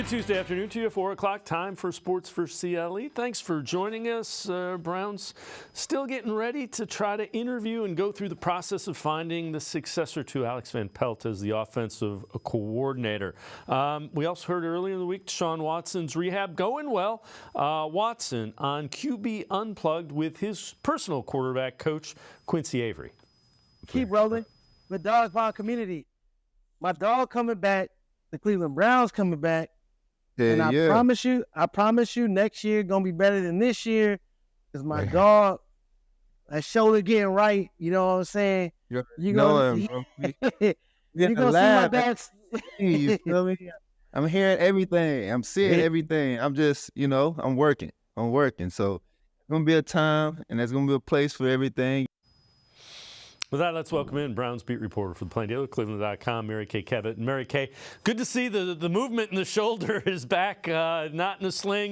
Good Tuesday afternoon to you, 4 o'clock, time for Sports4CLE. Thanks for joining us. Browns still getting ready to try to interview and go through the process of finding the successor to Alex Van Pelt as the offensive coordinator. We also heard earlier in the week Deshaun Watson's rehab going well. Watson on QB Unplugged with his personal quarterback coach, Quincy Avery. Keep rolling. The dog pound community. My dog coming back. The Cleveland Browns coming back. Yeah, and I promise you, next year gonna be better than this year. Cause my dog, that shoulder getting right. You know what I'm saying? You're gonna see my back. You feel me? I'm hearing everything. I'm seeing everything. I'm just, I'm working. So it's gonna be a time, and there's gonna be a place for everything. With that, let's welcome in Browns beat reporter for the Plain Dealer, cleveland.com, Kay Cabot. And Mary Kay, good to see the movement in the shoulder is back, not in a sling.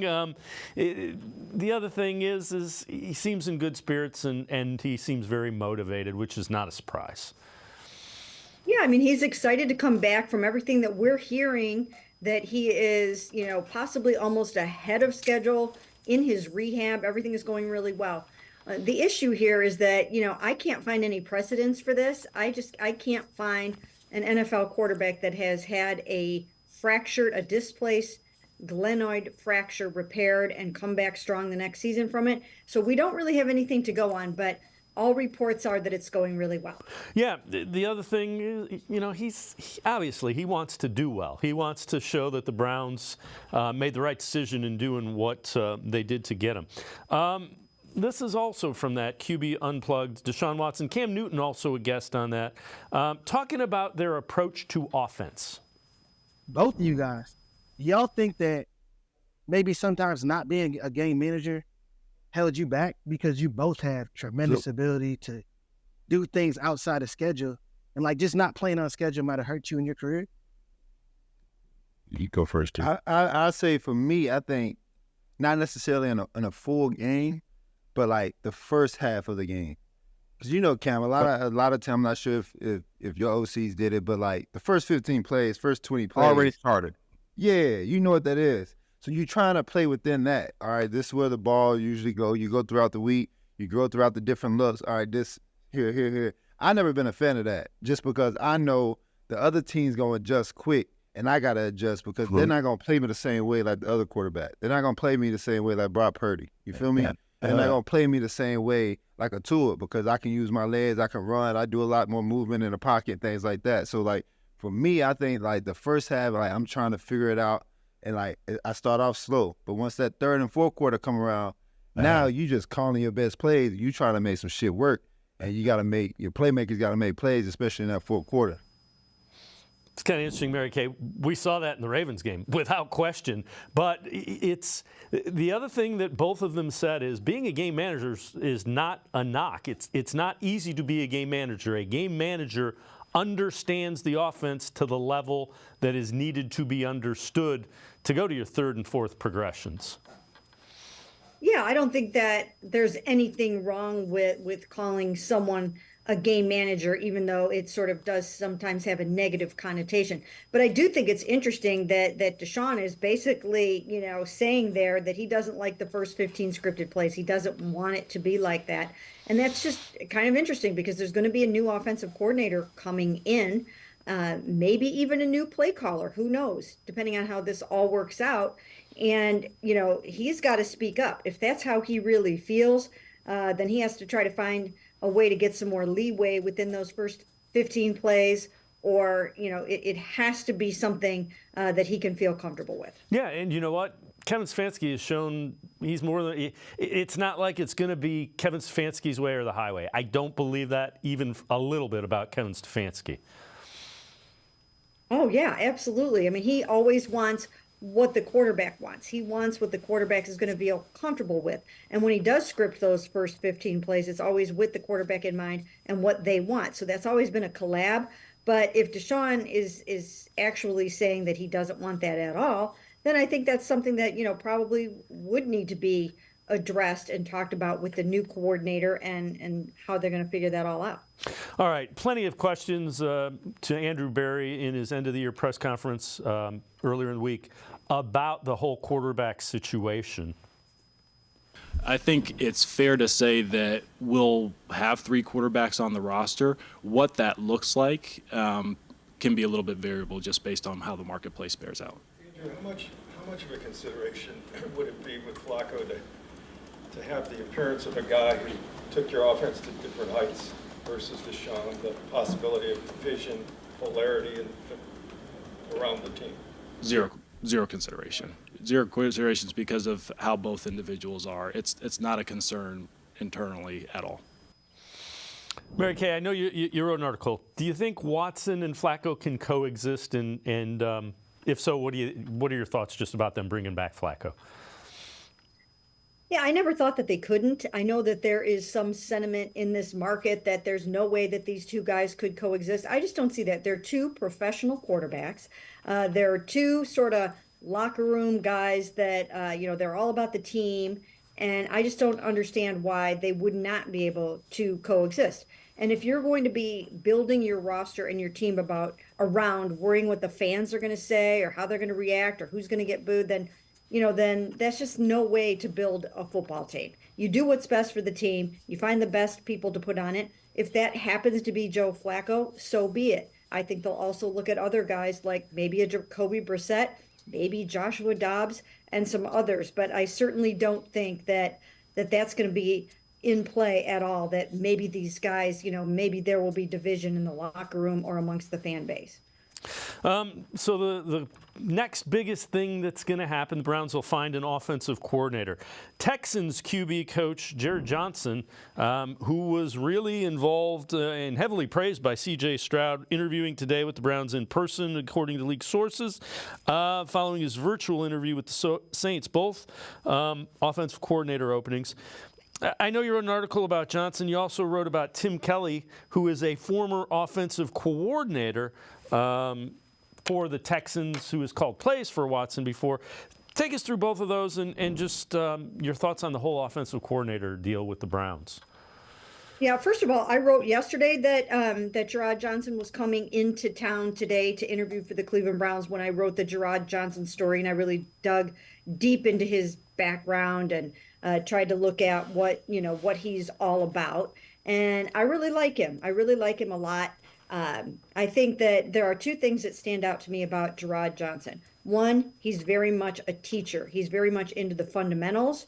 The other thing is he seems in good spirits and he seems very motivated, which is not a surprise. Yeah, I mean, he's excited to come back. From everything that we're hearing, that he is, possibly almost ahead of schedule in his rehab. Everything is going really well. The issue here is that, I can't find any precedents for this. I can't find an NFL quarterback that has had a displaced glenoid fracture repaired and come back strong the next season from it. So we don't really have anything to go on, but all reports are that it's going really well. Yeah, the other thing is, he's obviously he wants to do well. He wants to show that the Browns made the right decision in doing what they did to get him. This is also from that QB Unplugged. Deshaun Watson, Cam Newton also a guest on that, talking about their approach to offense. Both of you guys, y'all think that maybe sometimes not being a game manager held you back because you both have tremendous ability to do things outside of schedule, and just not playing on schedule might have hurt you in your career? You go first, too. I say for me, I think not necessarily in a full game, but the first half of the game. Because Cam, a lot of time, I'm not sure if your OCs did it, but the first 15 plays, first 20 plays. Already started. Yeah, you know what that is. So you're trying to play within that. All right, this is where the ball usually go. You go throughout the week. You go throughout the different looks. All right, this, here. I never been a fan of that just because I know the other team's going to adjust quick, and I got to adjust because they're not going to play me the same way like the other quarterback. They're not going to play me the same way like Brock Purdy. You feel me? They're not going to play me the same way like a Tua because I can use my legs, I can run, I do a lot more movement in the pocket, things like that. So, for me, I think, the first half, I'm trying to figure it out, and, I start off slow. But once that third and fourth quarter come around, now you just calling your best plays. You trying to make some shit work, and you got to make – your playmakers got to make plays, especially in that fourth quarter. It's kind of interesting, Mary Kay. We saw that in the Ravens game, without question. But it's the other thing that both of them said is being a game manager is not a knock. It's not easy to be a game manager. A game manager understands the offense to the level that is needed to be understood to go to your third and fourth progressions. Yeah, I don't think that there's anything wrong with calling someone a game manager, even though it sort of does sometimes have a negative connotation. But I do think it's interesting that Deshaun is basically, saying there that he doesn't like the first 15 scripted plays. He doesn't want it to be like that. And that's just kind of interesting because there's going to be a new offensive coordinator coming in, maybe even a new play caller. Who knows, depending on how this all works out. And, he's got to speak up. If that's how he really feels, then he has to try to find a way to get some more leeway within those first 15 plays, or, it has to be something that he can feel comfortable with. Yeah, and you know what? Kevin Stefanski has shown he's more than – it's not like it's going to be Kevin Stefanski's way or the highway. I don't believe that even a little bit about Kevin Stefanski. Oh, yeah, absolutely. I mean, he always wants what the quarterback wants. He wants what the quarterback is going to feel comfortable with. And when he does script those first 15 plays, it's always with the quarterback in mind and what they want. So that's always been a collab. But if Deshaun is actually saying that he doesn't want that at all, then I think that's something that, probably would need to be addressed and talked about with the new coordinator and how they're going to figure that all out. All right, plenty of questions to Andrew Berry in his end-of-the-year press conference earlier in the week about the whole quarterback situation? I think it's fair to say that we'll have 3 quarterbacks on the roster. What that looks like can be a little bit variable just based on how the marketplace bears out. Andrew, how much of a consideration would it be with Flacco to have the appearance of a guy who took your offense to different heights versus Deshaun, the possibility of division, polarity around the team? Zero consideration. Zero considerations because of how both individuals are. It's not a concern internally at all. Mary Kay, I know you wrote an article. Do you think Watson and Flacco can coexist? And if so, what are your thoughts just about them bringing back Flacco? Yeah, I never thought that they couldn't. I know that there is some sentiment in this market that there's no way that these two guys could coexist. I just don't see that. They're 2 professional quarterbacks. They're 2 sort of locker room guys that, they're all about the team. And I just don't understand why they would not be able to coexist. And if you're going to be building your roster and your team around worrying what the fans are going to say or how they're going to react or who's going to get booed, then that's just no way to build a football team. You do what's best for the team. You find the best people to put on it. If that happens to be Joe Flacco, so be it. I think they'll also look at other guys like maybe a Jacoby Brissett, maybe Joshua Dobbs, and some others. But I certainly don't think that that's going to be in play at all, that maybe these guys, maybe there will be division in the locker room or amongst the fan base. So the next biggest thing that's going to happen, the Browns will find an offensive coordinator. Texans QB coach Jared Johnson, who was really involved and heavily praised by C.J. Stroud, interviewing today with the Browns in person, according to league sources, following his virtual interview with the Saints, both offensive coordinator openings. I know you wrote an article about Johnson. You also wrote about Tim Kelly, who is a former offensive coordinator for the Texans, who has called plays for Watson before. Take us through both of those and just your thoughts on the whole offensive coordinator deal with the Browns. Yeah, first of all, I wrote yesterday that Gerard Johnson was coming into town today to interview for the Cleveland Browns when I wrote the Gerard Johnson story, and I really dug deep into his background and tried to look at what he's all about. And I really like him. I really like him a lot. I think that there are 2 things that stand out to me about Gerard Johnson. One, he's very much a teacher. He's very much into the fundamentals.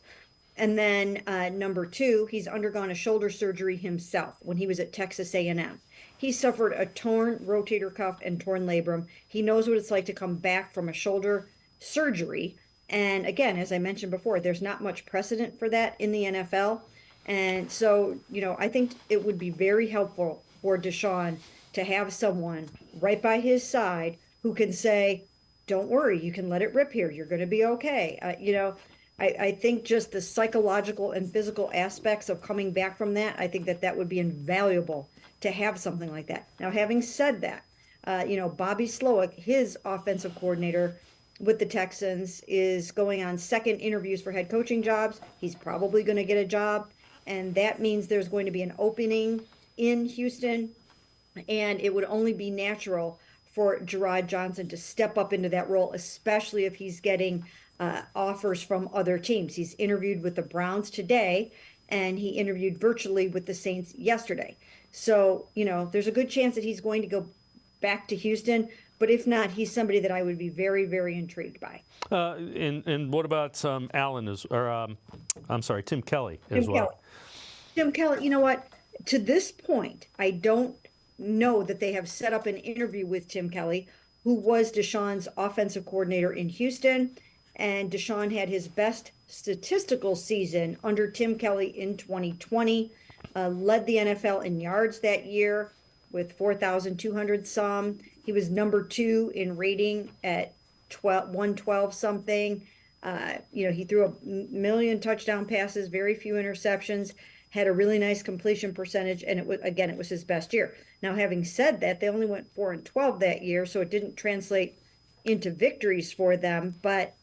And then number 2, he's undergone a shoulder surgery himself when he was at Texas A&M. He suffered a torn rotator cuff and torn labrum. He knows what it's like to come back from a shoulder surgery. And again, as I mentioned before, there's not much precedent for that in the NFL. And so, I think it would be very helpful for Deshaun to have someone right by his side who can say, don't worry, you can let it rip here. You're going to be okay. I think just the psychological and physical aspects of coming back from that, I think that would be invaluable to have something like that. Now, having said that, Bobby Slowick, his offensive coordinator with the Texans, is going on 2nd interviews for head coaching jobs. He's probably going to get a job, and that means there's going to be an opening in Houston, and it would only be natural for Gerard Johnson to step up into that role, especially if he's getting offers from other teams. He's interviewed with the Browns today, and he interviewed virtually with the Saints yesterday. So, there's a good chance that he's going to go back to Houston, but if not, he's somebody that I would be very, very intrigued by. And what about Tim Kelly as well? Tim Kelly, you know what? To this point, I don't know that they have set up an interview with Tim Kelly, who was Deshaun's offensive coordinator in Houston. And Deshaun had his best statistical season under Tim Kelly in 2020, led the NFL in yards that year with 4,200 some. He was number 2 in rating at 112 something. He threw 1 million touchdown passes, very few interceptions, had a really nice completion percentage, and it was his best year. Now, having said that, they only went 4-12 that year, so it didn't translate into victories for them. But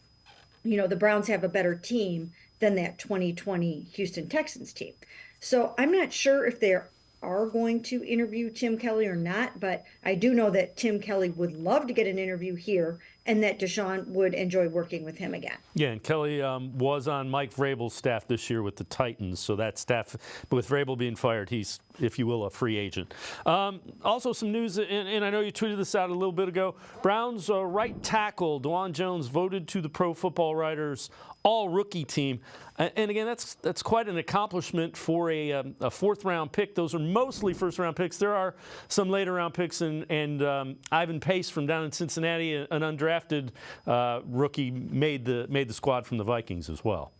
the Browns have a better team than that 2020 Houston Texans team. So I'm not sure if they are going to interview Tim Kelly or not, but I do know that Tim Kelly would love to get an interview here and that Deshaun would enjoy working with him again. Yeah, and Kelly was on Mike Vrabel's staff this year with the Titans, so that staff, with Vrabel being fired, he's, if you will, a free agent. Also some news, and I know you tweeted this out a little bit ago, Browns right tackle DeJuan Jones voted to the Pro Football Writers all-rookie team. And again, that's quite an accomplishment for a fourth-round pick. Those are mostly first-round picks. There are some later-round picks, and Ivan Pace from down in Cincinnati, an undrafted rookie, made the squad from the Vikings as well.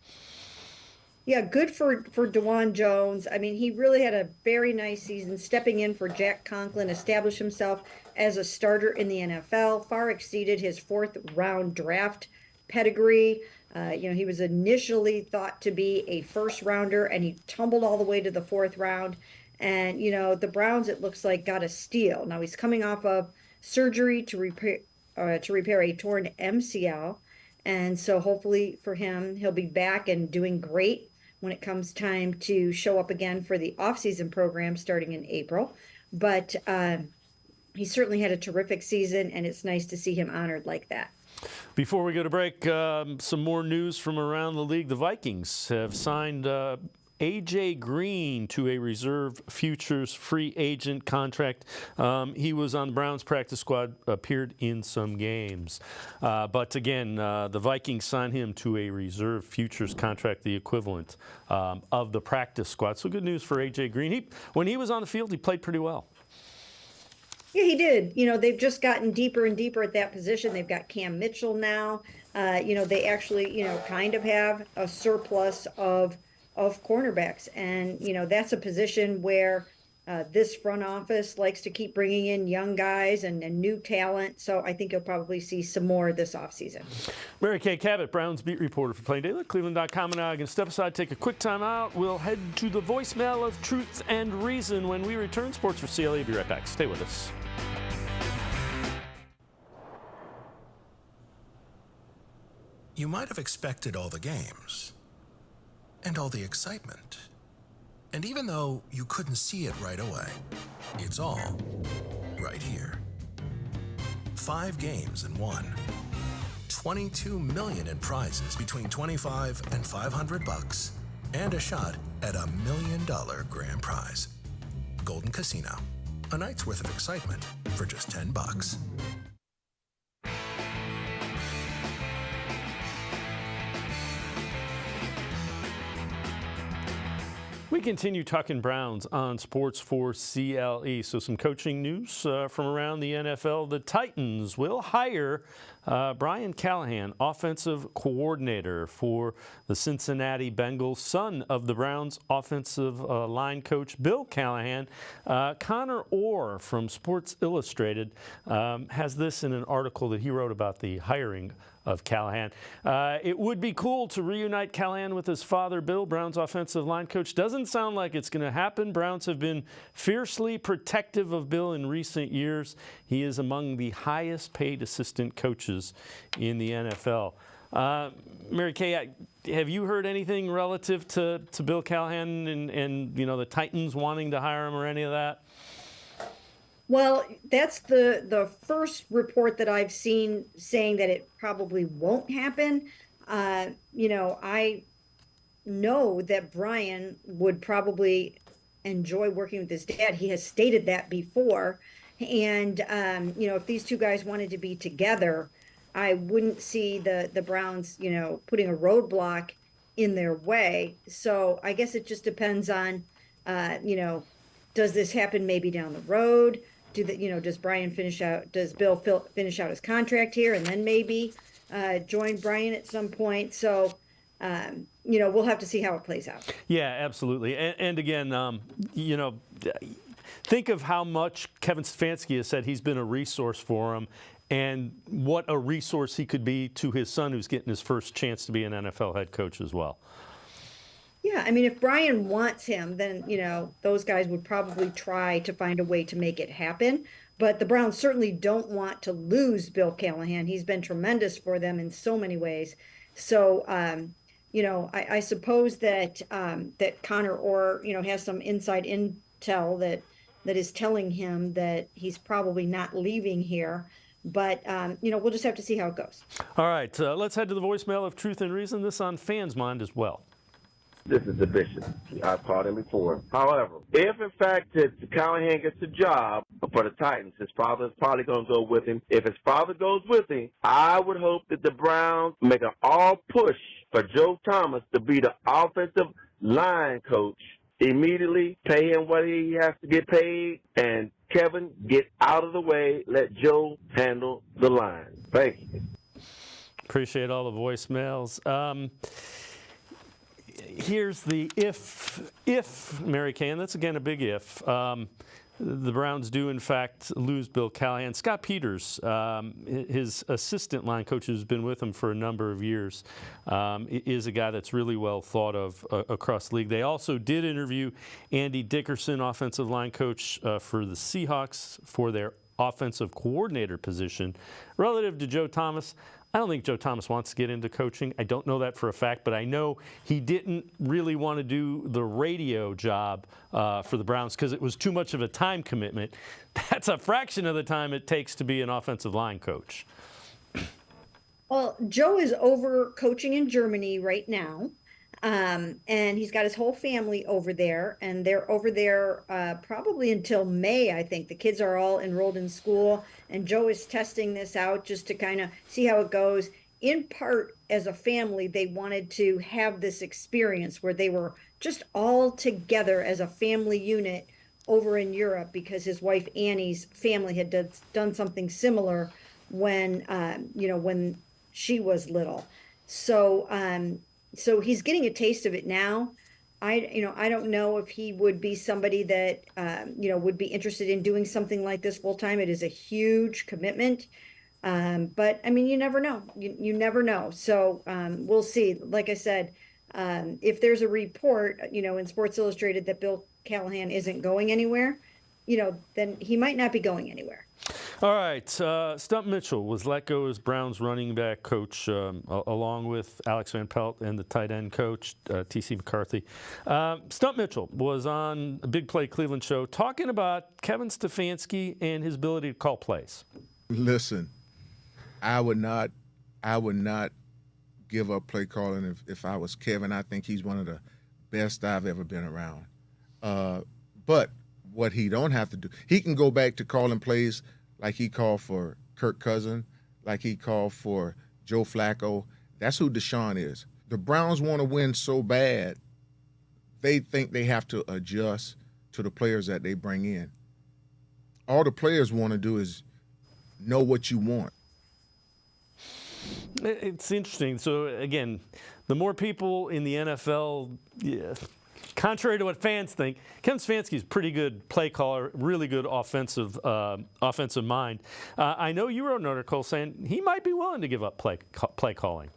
Yeah, good for DeJuan Jones. I mean, he really had a very nice season, stepping in for Jack Conklin, established himself as a starter in the NFL, far exceeded his fourth-round draft pedigree. He was initially thought to be a first rounder, and he tumbled all the way to the fourth round. And, the Browns, it looks like, got a steal. Now he's coming off of surgery to repair a torn MCL. And so hopefully for him, he'll be back and doing great when it comes time to show up again for the offseason program starting in April. But he certainly had a terrific season, and it's nice to see him honored like that. Before we go to break, some more news from around the league. The Vikings have signed A.J. Green to a reserve futures free agent contract. He was on the Browns practice squad, appeared in some games. But again, the Vikings signed him to a reserve futures contract, the equivalent of the practice squad. So good news for A.J. Green. When he was on the field, he played pretty well. Yeah, he did. They've just gotten deeper and deeper at that position. They've got Cam Mitchell now. They actually, kind of have a surplus of cornerbacks. And, that's a position where this front office likes to keep bringing in young guys and new talent. So I think you'll probably see some more this offseason. Mary Kay Cabot, Browns beat reporter for Plain Daily, cleveland.com. And I can step aside, take a quick time out. We'll head to the voicemail of Truth and Reason when we return. Sports for CLE. Be right back. Stay with us. You might have expected all the games and all the excitement. And even though you couldn't see it right away, it's all right here. 5 games in one. $22 million in prizes between $25 and $500, and a shot at $1 million grand prize. Golden Casino. A night's worth of excitement for just $10. We continue talking Browns on Sports4CLE. So some coaching news from around the NFL. The Titans will hire Brian Callahan, offensive coordinator for the Cincinnati Bengals, son of the Browns offensive line coach Bill Callahan. Connor Orr from Sports Illustrated has this in an article that he wrote about the hiring of Callahan. It would be cool to reunite Callahan with his father, Bill, Browns offensive line coach. Doesn't sound like it's going to happen. Browns have been fiercely protective of Bill in recent years. He is among the highest paid assistant coaches in the NFL. Mary Kay, have you heard anything relative to Bill Callahan and the Titans wanting to hire him or any of that? Well, that's the first report that I've seen saying that it probably won't happen. I know that Brian would probably enjoy working with his dad. He has stated that before. And, if these two guys wanted to be together, I wouldn't see the Browns, putting a roadblock in their way. So I guess it just depends on, does this happen maybe down the road? Does Bill finish out his contract here and then maybe join Brian at some point? So, we'll have to see how it plays out. Yeah, absolutely. And again, think of how much Kevin Stefanski has said he's been a resource for him and what a resource he could be to his son who's getting his first chance to be an NFL head coach as well. Yeah, I mean, if Brian wants him, then, those guys would probably try to find a way to make it happen. But the Browns certainly don't want to lose Bill Callahan. He's been tremendous for them in so many ways. So, I suppose that that Connor Orr, has some inside intel that is telling him that he's probably not leaving here. But, we'll just have to see how it goes. All right, let's head to the voicemail of Truth and Reason. This on fans' mind as well. This is the Bishop. I've called him before. However, if in fact that Callahan gets the job for the Titans, his father is probably going to go with him. If his father goes with him, I would hope that the Browns make an all-push for Joe Thomas to be the offensive line coach. Immediately pay him what he has to get paid, and Kevin, get out of the way. Let Joe handle the line. Thank you. Appreciate all the voicemails. Here's the if, Mary Kay, and that's again a big if. The Browns do, in fact, lose Bill Callahan. Scott Peters, his assistant line coach who's been with him for a number of years, is a guy that's really well thought of across the league. They also did interview Andy Dickerson, offensive line coach for the Seahawks, for their offensive coordinator position. Relative to Joe Thomas, I don't think Joe Thomas wants to get into coaching. I don't know that for a fact, but I know he didn't really want to do the radio job for the Browns because it was too much of a time commitment. That's a fraction of the time it takes to be an offensive line coach. Well, Joe is over coaching in Germany right now. And he's got his whole family over there, and they're over there probably until May, I think. The kids are all enrolled in school, and Joe is testing this out just to kind of see how it goes. In part, as a family, they wanted to have this experience where they were just all together as a family unit over in Europe, because his wife Annie's family had done something similar when, when she was little. So he's getting a taste of it now. I don't know if he would be somebody that, would be interested in doing something like this full time. It is a huge commitment. But I mean, you never know. You never know. So we'll see. Like I said, if there's a report, in Sports Illustrated that Bill Callahan isn't going anywhere, then he might not be going anywhere. All right. Stump Mitchell was let go as Browns running back coach, along with Alex Van Pelt and the tight end coach, T.C. McCarthy. Stump Mitchell was on a Big Play Cleveland show talking about Kevin Stefanski and his ability to call plays. Listen, I would not give up play calling if I was Kevin. I think he's one of the best I've ever been around. But what he don't have to do, he can go back to calling plays like he called for Kirk Cousins, like he called for Joe Flacco. That's who Deshaun is. The Browns want to win so bad, they think they have to adjust to the players that they bring in. All the players want to do is know what you want. It's interesting. So, again, the more people in the NFL, contrary to what fans think, Kevin Stefanski is a pretty good play caller, really good offensive mind. I know you wrote an article saying he might be willing to give up play calling.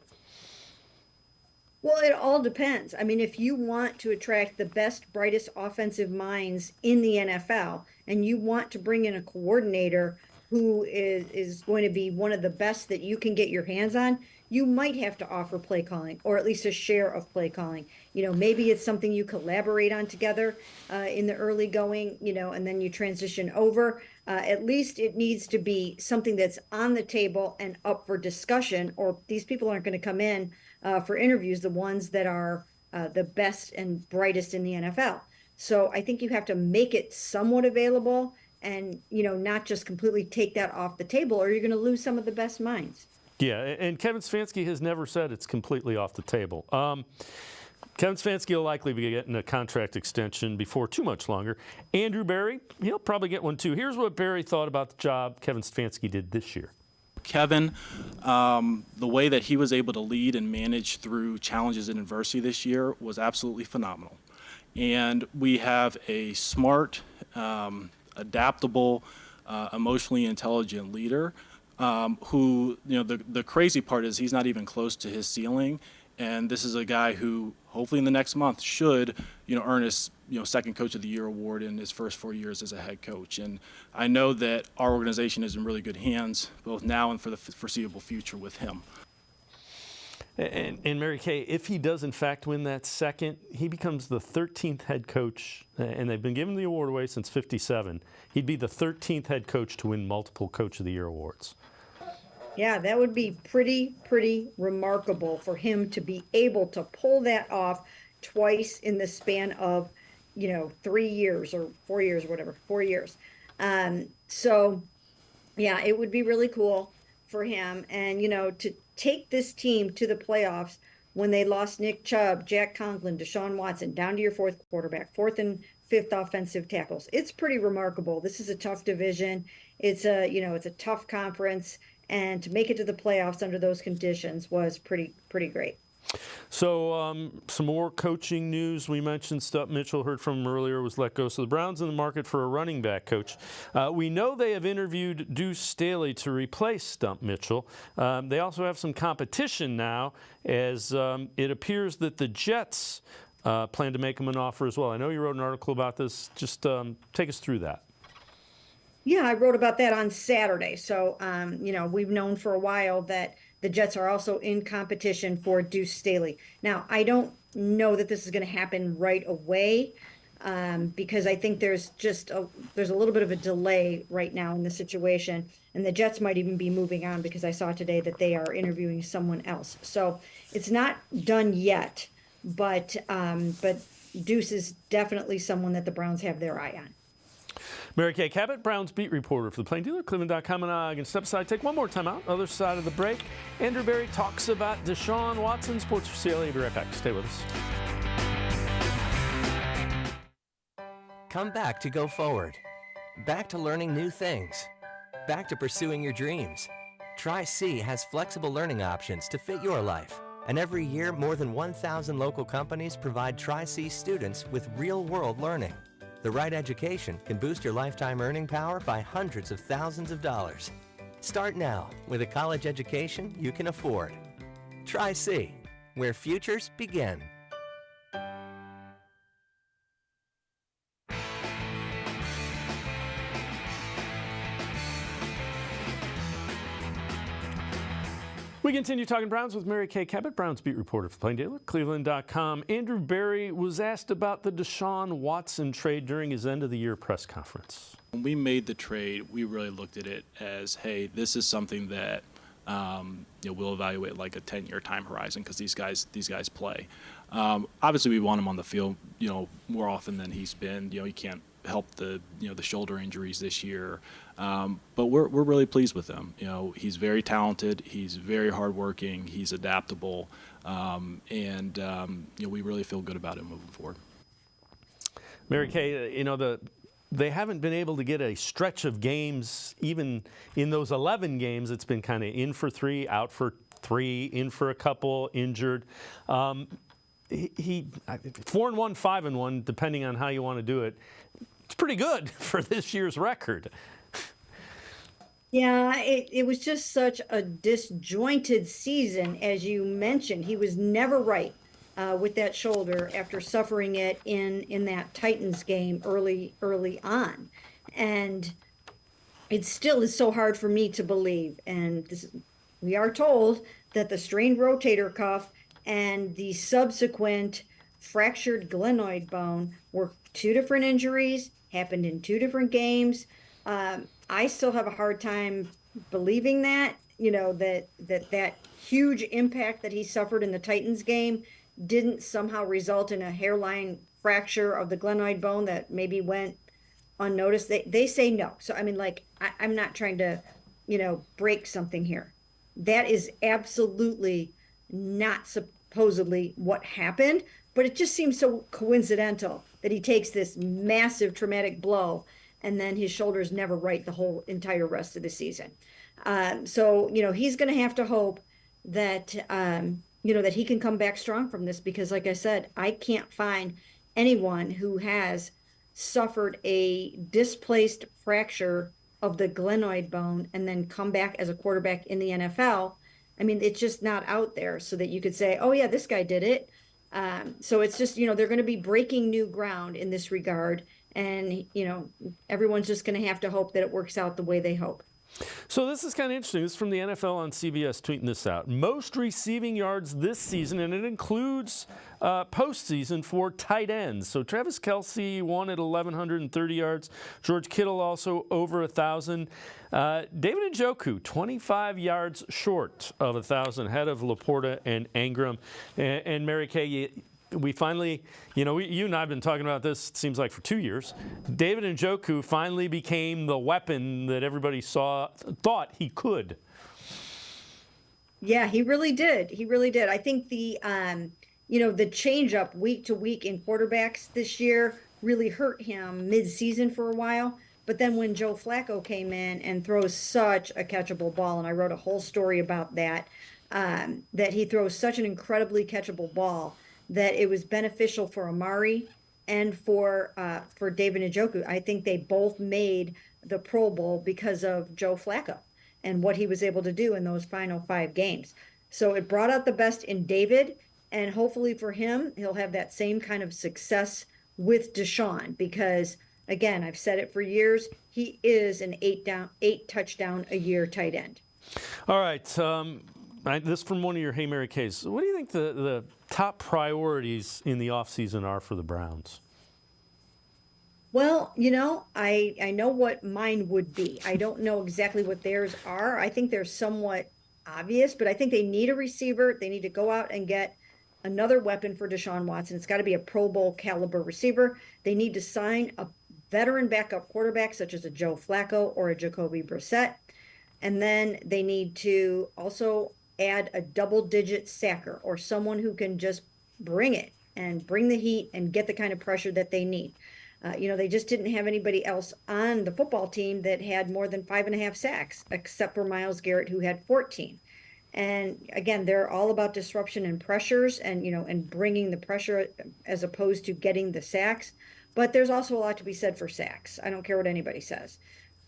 Well, it all depends. I mean, if you want to attract the best, brightest offensive minds in the NFL, and you want to bring in a coordinator who is going to be one of the best that you can get your hands on, you might have to offer play calling, or at least a share of play calling. Maybe it's something you collaborate on together in the early going, and then you transition over. At least it needs to be something that's on the table and up for discussion, or these people aren't going to come in for interviews, the ones that are the best and brightest in the NFL. So I think you have to make it somewhat available, and not just completely take that off the table, or you're going to lose some of the best minds. Yeah, and Kevin Stefanski has never said it's completely off the table. Kevin Stefanski will likely be getting a contract extension before too much longer. Andrew Berry, he'll probably get one too. Here's what Berry thought about the job Kevin Stefanski did this year. Kevin, the way that he was able to lead and manage through challenges and adversity this year was absolutely phenomenal. And we have a smart, adaptable, emotionally intelligent leader who, the crazy part is he's not even close to his ceiling. And this is a guy who hopefully in the next month should, earn his, second Coach of the Year award in his first 4 years as a head coach. And I know that our organization is in really good hands, both now and for the foreseeable future with him. And Mary Kay, if he does in fact win that second, he becomes the 13th head coach, and they've been giving the award away since '57. He'd be the 13th head coach to win multiple Coach of the Year awards. Yeah, that would be pretty remarkable for him to be able to pull that off twice in the span of, 3 years or 4 years, or whatever, 4 years. So yeah, it would be really cool for him. And, to take this team to the playoffs when they lost Nick Chubb, Jack Conklin, Deshaun Watson, down to your fourth quarterback, fourth and fifth offensive tackles. It's pretty remarkable. This is a tough division. It's a tough conference. And to make it to the playoffs under those conditions was pretty great. So some more coaching news. We mentioned Stutt Mitchell, heard from him earlier, was let go. So the Browns in the market for a running back coach. We know they have interviewed Deuce Staley to replace Stutt Mitchell. They also have some competition now, as it appears that the Jets plan to make him an offer as well. I know you wrote an article about this. Just take us through that. Yeah, I wrote about that on Saturday. So, we've known for a while that the Jets are also in competition for Deuce Staley. Now, I don't know that this is going to happen right away because I think there's a little bit of a delay right now in the situation. And the Jets might even be moving on because I saw today that they are interviewing someone else. So it's not done yet, but Deuce is definitely someone that the Browns have their eye on. Mary Kay Cabot, Browns beat reporter for the Plain Dealer, cleveland.com, and I'm going to step aside, take one more time out. Other side of the break, Andrew Berry talks about Deshaun Watson. Sports4CLE. Be right back. Stay with us. Come back to go forward. Back to learning new things. Back to pursuing your dreams. Tri-C has flexible learning options to fit your life. And every year, more than 1,000 local companies provide Tri-C students with real-world learning. The right education can boost your lifetime earning power by hundreds of thousands of dollars. Start now with a college education you can afford. Tri-C, where futures begin. We continue talking Browns with Mary Kay Cabot, Browns beat reporter for Plain Dealer, cleveland.com. Andrew Berry was asked about the Deshaun Watson trade during his end-of-the-year press conference. When we made the trade, we really looked at it as, hey, this is something that we'll evaluate like a 10-year time horizon because these guys play. Obviously, we want him on the field, more often than he's been. He can't help the shoulder injuries this year. But we're really pleased with him. He's very talented. He's very hardworking. He's adaptable, and we really feel good about him moving forward. Mary Kay, they haven't been able to get a stretch of games. Even in those 11 games, it's been kind of in for 3, out for 3, in for a couple, injured. He 4-1, 5-1, depending on how you want to do it. It's pretty good for this year's record. Yeah, it was just such a disjointed season, as you mentioned. He was never right with that shoulder after suffering it in that Titans game early on. And it still is so hard for me to believe. And we are told that the strained rotator cuff and the subsequent fractured glenoid bone were 2 different injuries, happened in 2 different games. I still have a hard time believing that, that huge impact that he suffered in the Titans game didn't somehow result in a hairline fracture of the glenoid bone that maybe went unnoticed. They say no. So, I'm not trying to, break something here. That is absolutely not supposedly what happened, but it just seems so coincidental that he takes this massive traumatic blow and then his shoulder's never right the whole entire rest of the season. So, he's going to have to hope that, that he can come back strong from this because, like I said, I can't find anyone who has suffered a displaced fracture of the glenoid bone and then come back as a quarterback in the NFL. It's just not out there so that you could say, oh, yeah, this guy did it. So it's just, they're going to be breaking new ground in this regard. And, everyone's just going to have to hope that it works out the way they hope. So this is kind of interesting. This is from the NFL on CBS tweeting this out. Most receiving yards this season, and it includes postseason for tight ends. So Travis Kelce won at 1,130 yards. George Kittle also over 1,000. David Njoku, 25 yards short of 1,000, ahead of Laporta and Ingram. And Mary Kay, we finally, you and I have been talking about this, it seems like, for 2 years. David Njoku finally became the weapon that everybody thought he could. Yeah, he really did. He really did. I think the change up week to week in quarterbacks this year really hurt him mid-season for a while. But then when Joe Flacco came in and throws such a catchable ball, and I wrote a whole story about that, that he throws such an incredibly catchable ball, that it was beneficial for Amari and for David Njoku. I think they both made the Pro Bowl because of Joe Flacco and what he was able to do in those final 5 games. So it brought out the best in David, and hopefully for him, he'll have that same kind of success with Deshaun, because, again, I've said it for years, he is an 8 touchdown a year tight end. All right. This from one of your Hey Mary Kays. What do you think the top priorities in the offseason are for the Browns? Well, I know what mine would be. I don't know exactly what theirs are. I think they're somewhat obvious, but I think they need a receiver. They need to go out and get another weapon for Deshaun Watson. It's got to be a Pro Bowl caliber receiver. They need to sign a veteran backup quarterback, such as a Joe Flacco or a Jacoby Brissett. And then they need to also add a double-digit sacker, or someone who can just bring it and bring the heat and get the kind of pressure that they need. They just didn't have anybody else on the football team that had more than 5.5 sacks, except for Myles Garrett, who had 14. And again, they're all about disruption and pressures, and bringing the pressure as opposed to getting the sacks. But there's also a lot to be said for sacks. I don't care what anybody says.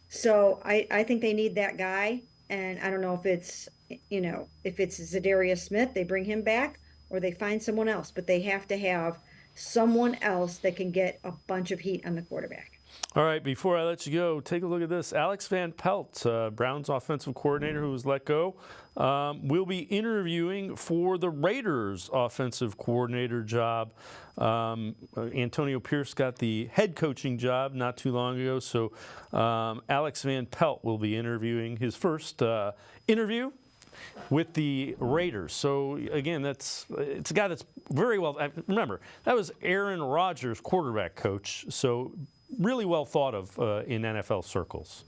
So I think they need that guy. And I don't know if it's Zadarius Smith, they bring him back, or they find someone else. But they have to have someone else that can get a bunch of heat on the quarterback. All right, before I let you go, take a look at this. Alex Van Pelt, Browns offensive coordinator who was let go, will be interviewing for the Raiders offensive coordinator job. Antonio Pierce got the head coaching job not too long ago, so Alex Van Pelt will be interviewing his first interview with the Raiders. So again, it's a guy that's very well. Remember, that was Aaron Rodgers' quarterback coach, so really well thought of in NFL circles.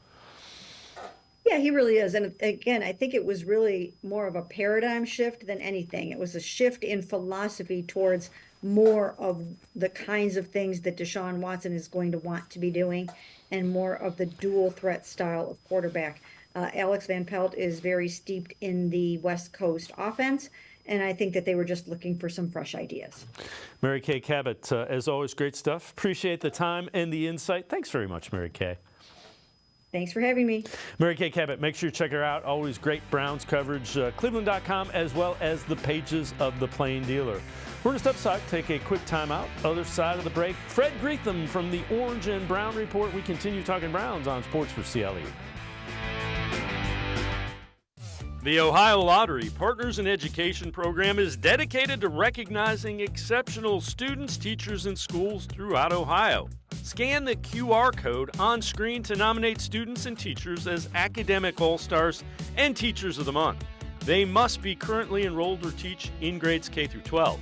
Yeah, he really is. And again, I think it was really more of a paradigm shift than anything. It was a shift in philosophy towards more of the kinds of things that Deshaun Watson is going to want to be doing, and more of the dual threat style of quarterback. Alex Van Pelt is very steeped in the West Coast offense, and I think that they were just looking for some fresh ideas. Mary Kay Cabot, as always, great stuff. Appreciate the time and the insight. Thanks very much, Mary Kay. Thanks for having me. Mary Kay Cabot, make sure you check her out. Always great Browns coverage. Cleveland.com, as well as the pages of The Plain Dealer. We're going to step aside, take a quick timeout. Other side of the break, Fred Greetham from the Orange and Brown Report. We continue talking Browns on Sports4CLE. The Ohio Lottery Partners in Education program is dedicated to recognizing exceptional students, teachers, and schools throughout Ohio. Scan the QR code on screen to nominate students and teachers as Academic All-Stars and Teachers of the Month. They must be currently enrolled or teach in grades K through 12.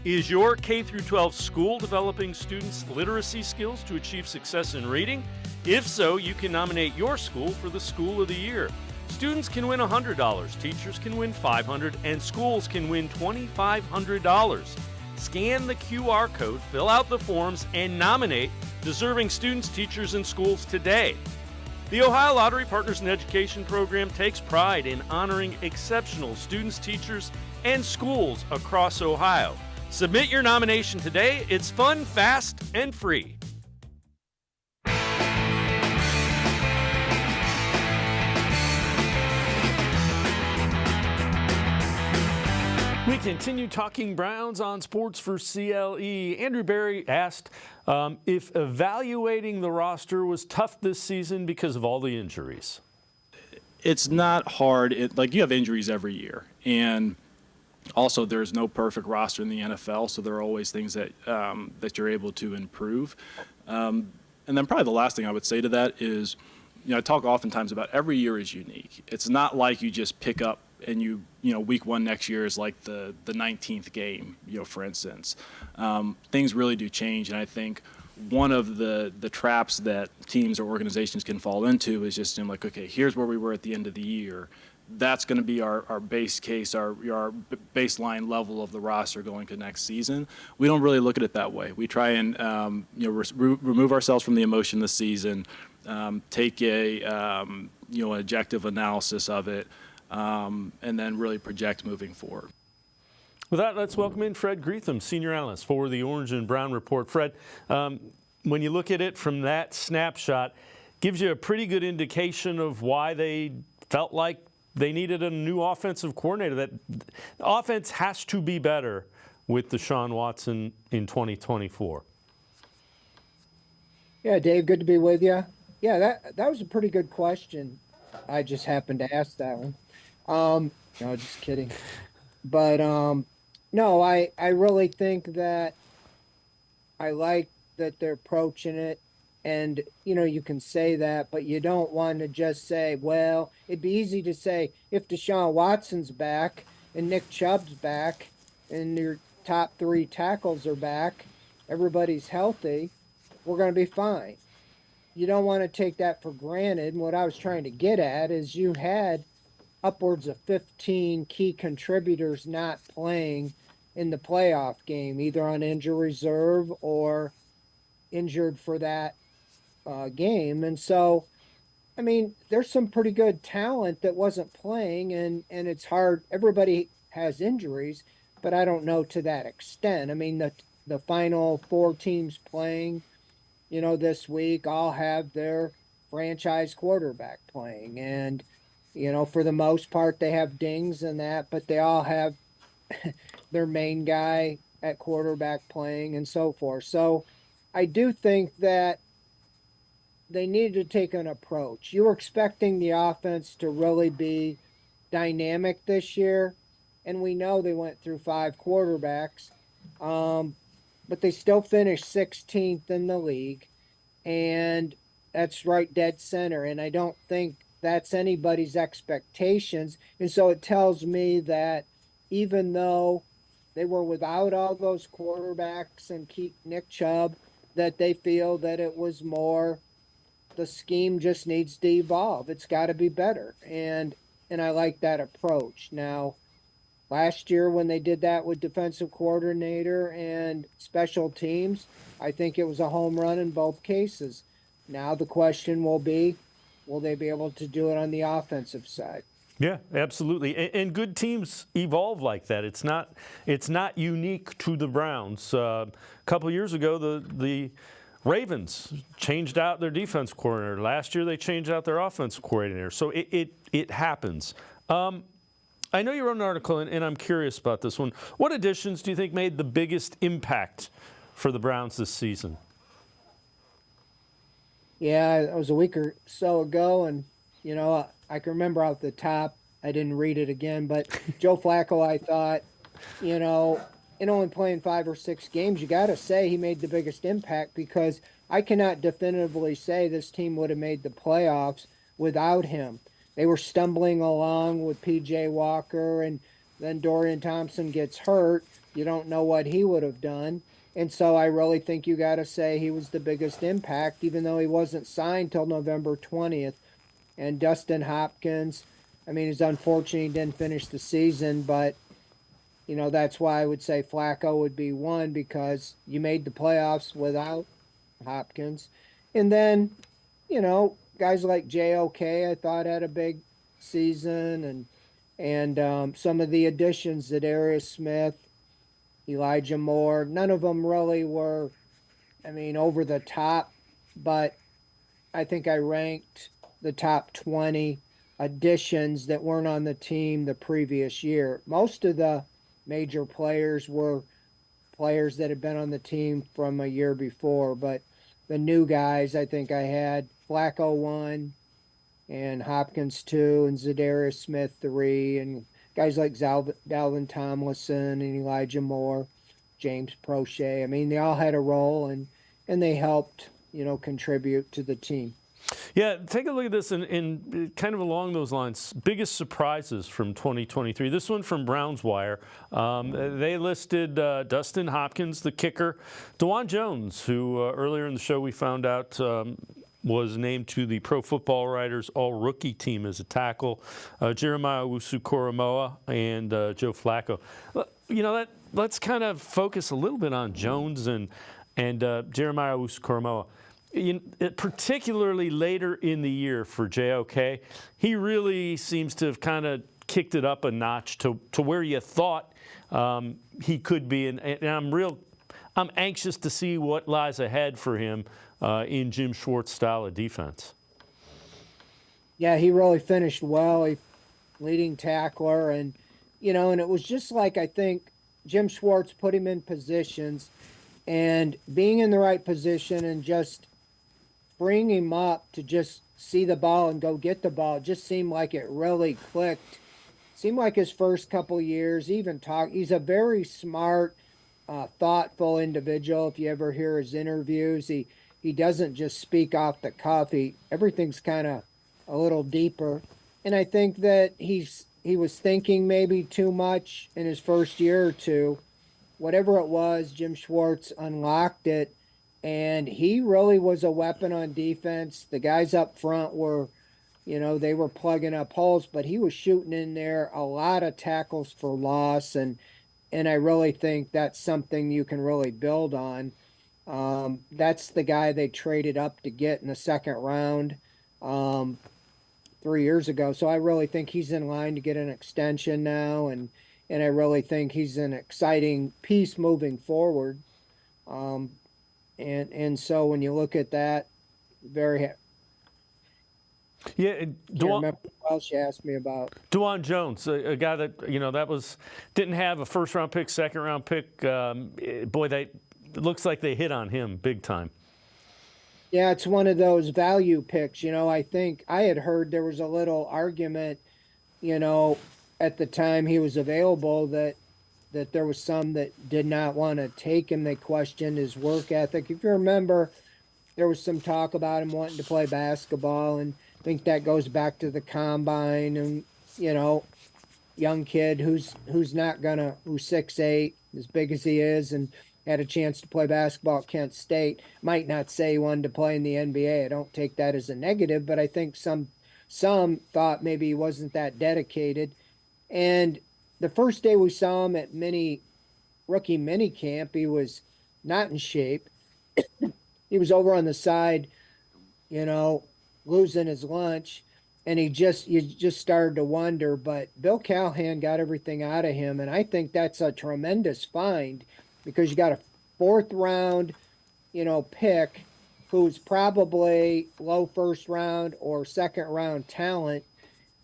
Is your K through 12 school developing students' literacy skills to achieve success in reading? If so, you can nominate your school for the School of the Year. Students can win $100, teachers can win $500, and schools can win $2,500. Scan the QR code, fill out the forms, and nominate deserving students, teachers, and schools today. The Ohio Lottery Partners in Education program takes pride in honoring exceptional students, teachers, and schools across Ohio. Submit your nomination today. It's fun, fast, and free. We continue talking Browns on Sports4CLE. Andrew Berry asked if evaluating the roster was tough this season because of all the injuries. it's not hard. Like, you have injuries every year, and also there's no perfect roster in the NFL, so there are always things that that you're able to improve. And then probably the last thing I would say to that is, I talk oftentimes about every year is unique. It's not like you just pick up and week one next year is like the 19th game, for instance. Things really do change, and I think one of the traps that teams or organizations can fall into is just like, okay, here's where we were at the end of the year. That's going to be our base case, our baseline level of the roster going to next season. We don't really look at it that way. We try and remove ourselves from the emotion this season, take a objective analysis of it, and then really project moving forward. With that, let's welcome in Fred Greetham, senior analyst for the Orange and Brown Report. Fred, when you look at it from that snapshot, gives you a pretty good indication of why they felt like they needed a new offensive coordinator. That offense has to be better with Deshaun Watson in 2024. Yeah, Dave, good to be with you. Yeah, that was a pretty good question. I just happened to ask that one. No, just kidding. But no, I really think that I like that they're approaching it. And, you can say that, but you don't want to just say, well, it'd be easy to say if Deshaun Watson's back and Nick Chubb's back and your top 3 tackles are back, everybody's healthy, we're going to be fine. You don't want to take that for granted. And what I was trying to get at is you had upwards of 15 key contributors not playing in the playoff game, either on injury reserve or injured for that game. And so, I mean, there's some pretty good talent that wasn't playing, and it's hard. Everybody has injuries, but I don't know to that extent. I mean, the final 4 teams playing, this week all have their franchise quarterback playing. And, for the most part, they have dings and that, but they all have their main guy at quarterback playing and so forth. So I do think that they needed to take an approach. You were expecting the offense to really be dynamic this year, and we know they went through 5 quarterbacks, but they still finished 16th in the league, and that's right dead center, and I don't think that's anybody's expectations. And so it tells me that even though they were without all those quarterbacks and keep Nick Chubb, that they feel that it was more the scheme just needs to evolve. It's got to be better. And I like that approach. Now, last year when they did that with defensive coordinator and special teams, I think it was a home run in both cases. Now the question will be, will they be able to do it on the offensive side? Yeah, absolutely. And good teams evolve like that. It's not unique to the Browns. A couple years ago, the Ravens changed out their defense coordinator. Last year, they changed out their offensive coordinator. So it happens. I know you wrote an article, and I'm curious about this one. What additions do you think made the biggest impact for the Browns this season? Yeah, it was a week or so ago, and, I can remember off the top, I didn't read it again, but Joe Flacco, I thought, in only playing 5 or 6 games, you got to say he made the biggest impact, because I cannot definitively say this team would have made the playoffs without him. They were stumbling along with P.J. Walker, and then Dorian Thompson gets hurt. You don't know what he would have done. And so I really think you got to say he was the biggest impact, even though he wasn't signed till November 20th. And Dustin Hopkins, I mean, it's unfortunate he didn't finish the season, but, that's why I would say Flacco would be one, because you made the playoffs without Hopkins. And then, guys like J.O.K. I thought had a big season, and some of the additions, that Darius Smith, Elijah Moore, none of them really were, over the top, but I think I ranked the top 20 additions that weren't on the team the previous year. Most of the major players were players that had been on the team from a year before, but the new guys, I think I had Flacco 1, and Hopkins 2, and Zadarius Smith 3, and guys like Dalvin Tomlinson and Elijah Moore, James Prochet. I mean, they all had a role, and they helped, contribute to the team. Yeah, take a look at this and kind of along those lines. Biggest surprises from 2023. This one from Browns Wire. They listed Dustin Hopkins, the kicker, DeJuan Jones, who earlier in the show we found out was named to the Pro Football Writers All-Rookie team as a tackle, Jeremiah Owusu-Koramoah, and Joe Flacco. Let's kind of focus a little bit on Jones and Jeremiah Owusu-Koramoah. Particularly later in the year for JOK, he really seems to have kind of kicked it up a notch to where you thought he could be, and I'm anxious to see what lies ahead for him in Jim Schwartz's style of defense. Yeah, he really finished well. He leading tackler, and and it was just like, I think Jim Schwartz put him in positions, and being in the right position and just bring him up to just see the ball and go get the ball. It just seemed like it really clicked. Seemed like his first couple years, he's a very smart, thoughtful individual. If you ever hear his interviews, he doesn't just speak off the cuff. Everything's kind of a little deeper. And I think that he was thinking maybe too much in his first year or two. Whatever it was, Jim Schwartz unlocked it. And he really was a weapon on defense. The guys up front were, they were plugging up holes, but he was shooting in there a lot of tackles for loss. And I really think that's something you can really build on. That's the guy they traded up to get in the second round 3 years ago. So I really think he's in line to get an extension now. And I really think he's an exciting piece moving forward. And so when you look at that, yeah, remember what else you asked me about. DeJuan Jones, a guy that that didn't have a first-round pick, second-round pick. It looks like they hit on him big time. Yeah, it's one of those value picks. I think I had heard there was a little argument, at the time he was available that there was some that did not want to take him. They questioned his work ethic. If you remember, there was some talk about him wanting to play basketball, and I think that goes back to the combine and, young kid who's 6'8", as big as he is, and had a chance to play basketball at Kent State. Might not say he wanted to play in the NBA. I don't take that as a negative, but I think some thought maybe he wasn't that dedicated. And the first day we saw him at rookie mini camp, he was not in shape. He was over on the side, losing his lunch, and you just started to wonder. But Bill Callahan got everything out of him, and I think that's a tremendous find because you got a fourth round, pick who's probably low first round or second round talent.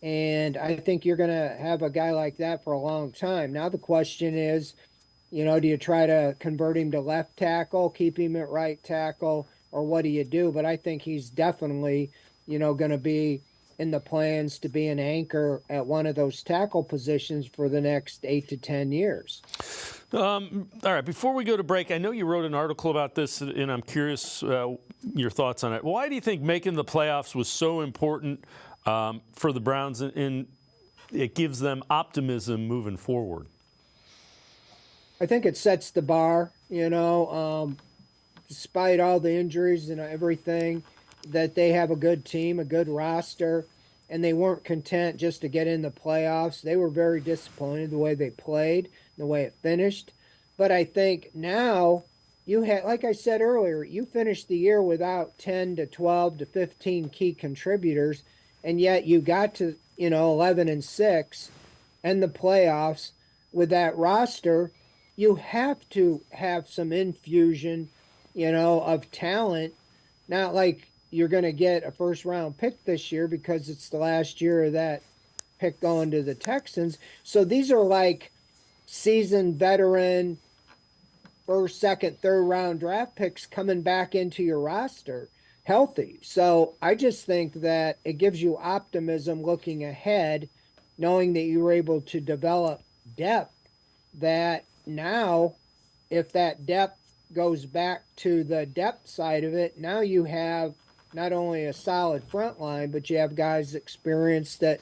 And I think you're going to have a guy like that for a long time. Now the question is, do you try to convert him to left tackle, keep him at right tackle, or what do you do? But I think he's definitely, going to be in the plans to be an anchor at one of those tackle positions for the next 8 to 10 years. All right, before we go to break, I know you wrote an article about this, and I'm curious your thoughts on it. Why do you think making the playoffs was so important for the Browns, and it gives them optimism moving forward? I think it sets the bar, despite all the injuries and everything, that they have a good team, a good roster, and they weren't content just to get in the playoffs. They were very disappointed the way they played, the way it finished. But I think now you had, like I said earlier, you finished the year without 10 to 12 to 15 key contributors, and yet you got to, 11-6 and the playoffs with that roster. You have to have some infusion, of talent. Not like you're going to get a first round pick this year because it's the last year of that pick going to the Texans. So these are like seasoned veteran first, second, third round draft picks coming back into your roster. healthy. So I just think that it gives you optimism looking ahead, knowing that you were able to develop depth, that now if that depth goes back to the depth side of it, now you have not only a solid front line, but you have guys experienced that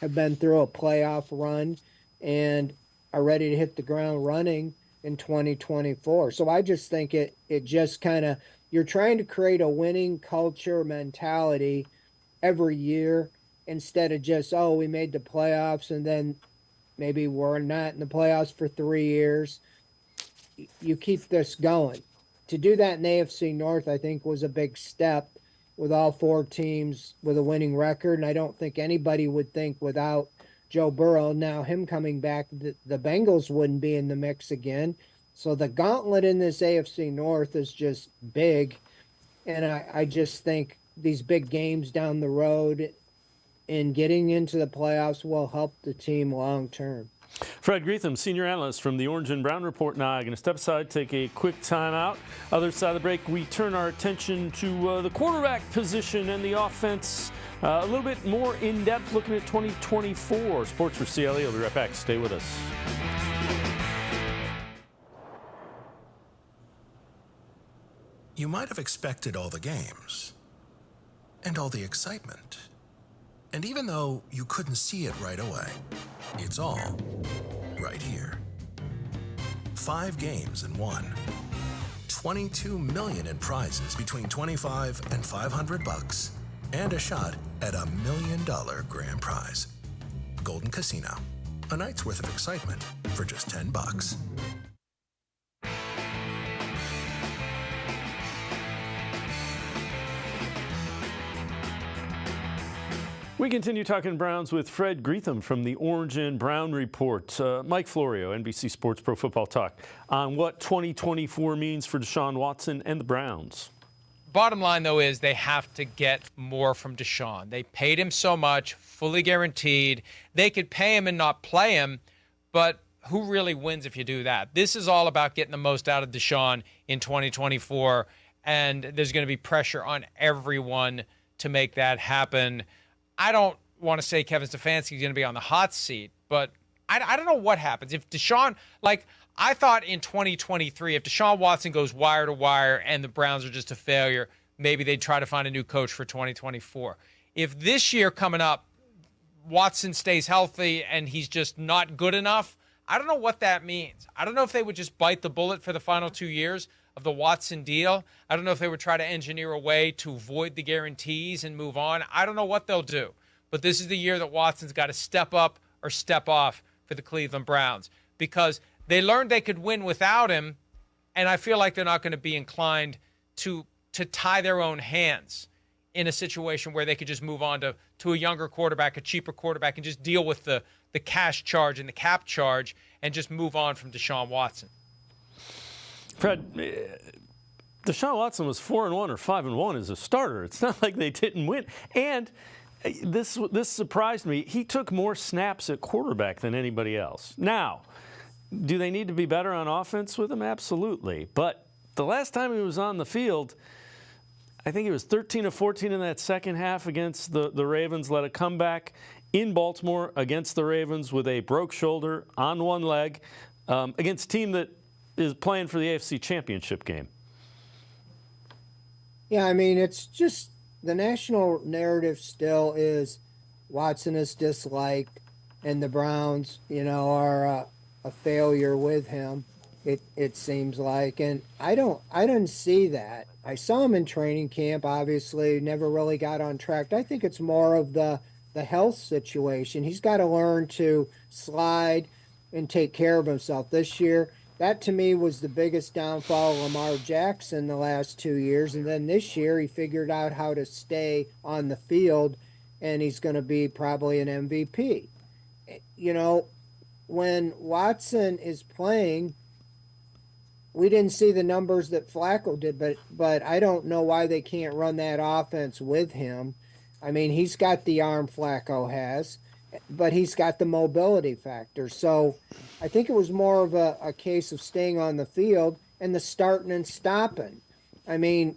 have been through a playoff run and are ready to hit the ground running in 2024. So I just think it just kind of, you're trying to create a winning culture mentality every year instead of just, oh, we made the playoffs and then maybe we're not in the playoffs for 3 years. You keep this going. To do that in AFC North, I think, was a big step with all 4 teams with a winning record. And I don't think anybody would think without Joe Burrow, now him coming back, the Bengals wouldn't be in the mix again. So the gauntlet in this AFC North is just big. And I just think these big games down the road and getting into the playoffs will help the team long term. Fred Greetham, senior analyst from the Orange and Brown Report. Now I'm going to step aside, take a quick timeout. Other side of the break, we turn our attention to the quarterback position and the offense a little bit more in depth, looking at 2024. Sports for CLE. I'll be right back. Stay with us. You might have expected all the games and all the excitement. And even though you couldn't see it right away, it's all right here. 5 games in 1. $22 million in prizes between $25 and $500, and a shot at $1 million grand prize. Golden Casino. A night's worth of excitement for just $10. We continue talking Browns with Fred Greetham from the Orange and Brown Report. Mike Florio, NBC Sports Pro Football Talk, on what 2024 means for Deshaun Watson and the Browns. Bottom line, though, is they have to get more from Deshaun. They paid him so much, fully guaranteed. They could pay him and not play him, but who really wins if you do that? This is all about getting the most out of Deshaun in 2024, and there's going to be pressure on everyone to make that happen. I don't want to say Kevin Stefanski is going to be on the hot seat, but I don't know what happens. If Deshaun, I thought in 2023, if Deshaun Watson goes wire to wire and the Browns are just a failure, maybe they'd try to find a new coach for 2024. If this year coming up, Watson stays healthy and he's just not good enough, I don't know what that means. I don't know if they would just bite the bullet for the final 2 years of the Watson deal. I don't know if they would try to engineer a way to avoid the guarantees and move on. I don't know what they'll do. But this is the year that Watson's got to step up or step off for the Cleveland Browns, because they learned they could win without him, and I feel like they're not going to be inclined to tie their own hands in a situation where they could just move on to a younger quarterback, a cheaper quarterback, and just deal with the cash charge and the cap charge and just move on from Deshaun Watson. Fred, Deshaun Watson was 4-1 or 5-1 as a starter. It's not like they didn't win. And this surprised me. He took more snaps at quarterback than anybody else. Now, do they need to be better on offense with him? Absolutely. But the last time he was on the field, I think it was 13 of 14 in that second half against the Ravens, led a comeback in Baltimore against the Ravens with a broke shoulder on one leg against a team that is playing for the AFC Championship game. Yeah, I mean, it's just the national narrative still is Watson is disliked and the Browns, are a failure with him. It seems like, and I didn't see that. I saw him in training camp, obviously, never really got on track. I think it's more of the health situation. He's got to learn to slide and take care of himself this year. That, to me, was the biggest downfall of Lamar Jackson the last 2 years. And then this year, he figured out how to stay on the field, and he's going to be probably an MVP. When Watson is playing, we didn't see the numbers that Flacco did, but I don't know why they can't run that offense with him. I mean, he's got the arm Flacco has, but he's got the mobility factor. So I think it was more of a case of staying on the field and the starting and stopping. I mean,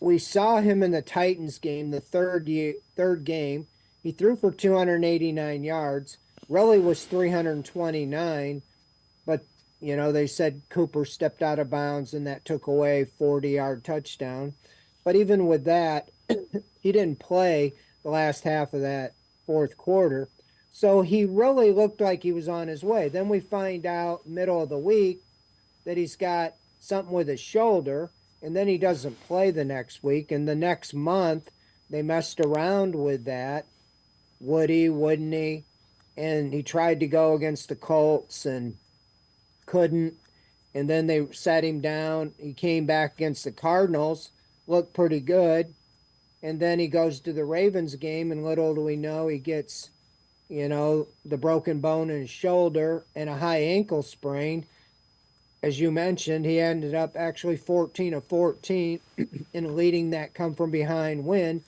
we saw him in the Titans game, the third game. He threw for 289 yards, really was 329, but they said Cooper stepped out of bounds and that took away 40-yard touchdown. But even with that, he didn't play the last half of that fourth quarter. So he really looked like he was on his way. Then we find out middle of the week that he's got something with his shoulder, and then he doesn't play the next week. And the next month, they messed around with that. Would he, wouldn't he? And he tried to go against the Colts and couldn't. And then they sat him down. He came back against the Cardinals, looked pretty good. And then he goes to the Ravens game, and little do we know, he gets, the broken bone in his shoulder and a high ankle sprain. As you mentioned, he ended up actually 14 of 14 in leading that come from behind win.